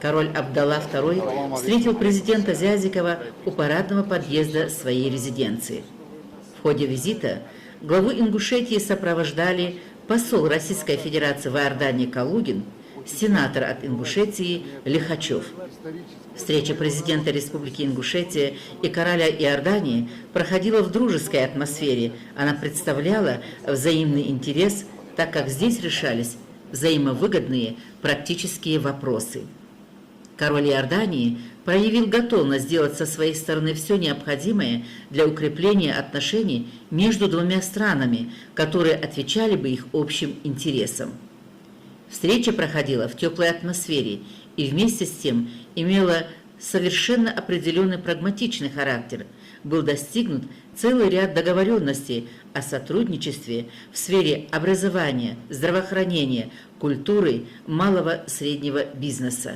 Король Абдалла II встретил президента Зязикова у парадного подъезда своей резиденции. В ходе визита главу Ингушетии сопровождали посол Российской Федерации в Иордании Калугин, сенатор от Ингушетии Лихачев. Встреча президента Республики Ингушетия и короля Иордании проходила в дружеской атмосфере. Она представляла взаимный интерес, так как здесь решались взаимовыгодные практические вопросы. Король Иордании проявил готовность сделать со своей стороны все необходимое для укрепления отношений между двумя странами, которые отвечали бы их общим интересам. Встреча проходила в теплой атмосфере и вместе с тем имела совершенно определенный прагматичный характер. Был достигнут целый ряд договоренностей о сотрудничестве в сфере образования, здравоохранения, культуры, малого и среднего бизнеса.